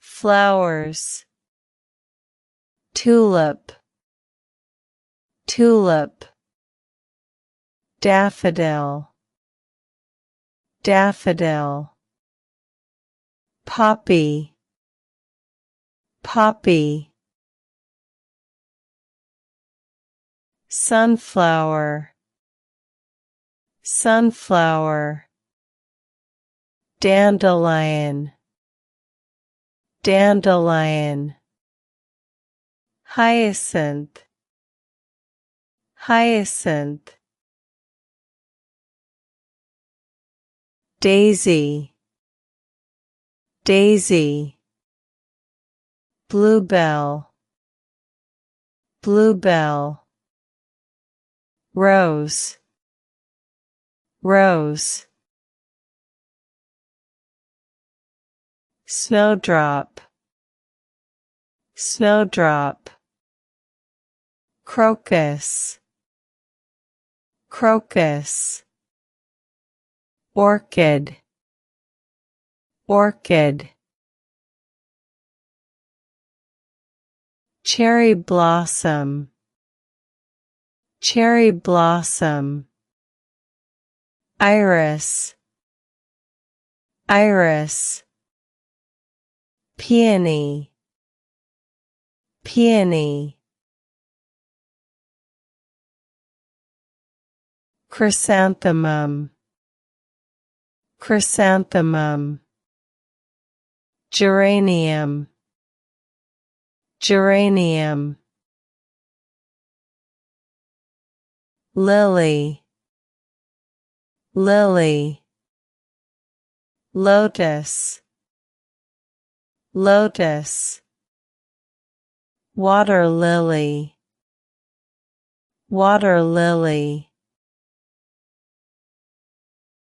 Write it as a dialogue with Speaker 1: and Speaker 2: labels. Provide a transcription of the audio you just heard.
Speaker 1: flowers, tulip, tulip, daffodil, daffodil, poppy, poppy, sunflower, sunflower, dandelion, dandelion, hyacinth, hyacinth, daisy, daisy, bluebell, bluebell, rose, rose, snowdrop, snowdrop, crocus, crocus, orchid, orchid, cherry blossom, cherry blossom, iris, iris, peony, peony, chrysanthemum, chrysanthemum, geranium, geranium, lily, lily, lotus, lotus, water lily, water lily,